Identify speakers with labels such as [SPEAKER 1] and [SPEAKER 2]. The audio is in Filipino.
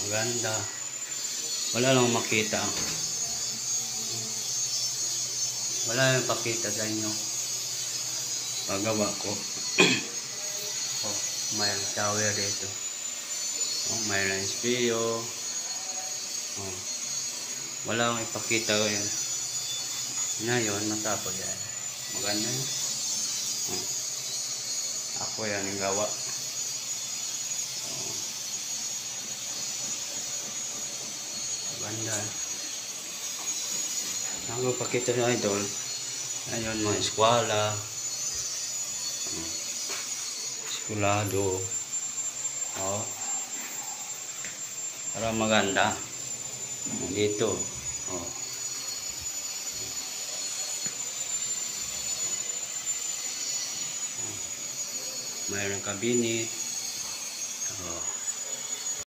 [SPEAKER 1] Maganda. Wala lang makita. Wala lang pakita sa inyo. Pagawa ko. Oh, may shower dito. Oh, mayroon espeyo. Oh. Wala akong ipakita ko yan. Ngayon, matapos yan. Maganda yun. Oh. Ako yan yung gawa. Oh. Maganda. Ako pakita sa idol. Ayun, mga eskwala. Eskulado. Oh. Para maganda. Dito. Oh. Mayroong kabinet. Oh.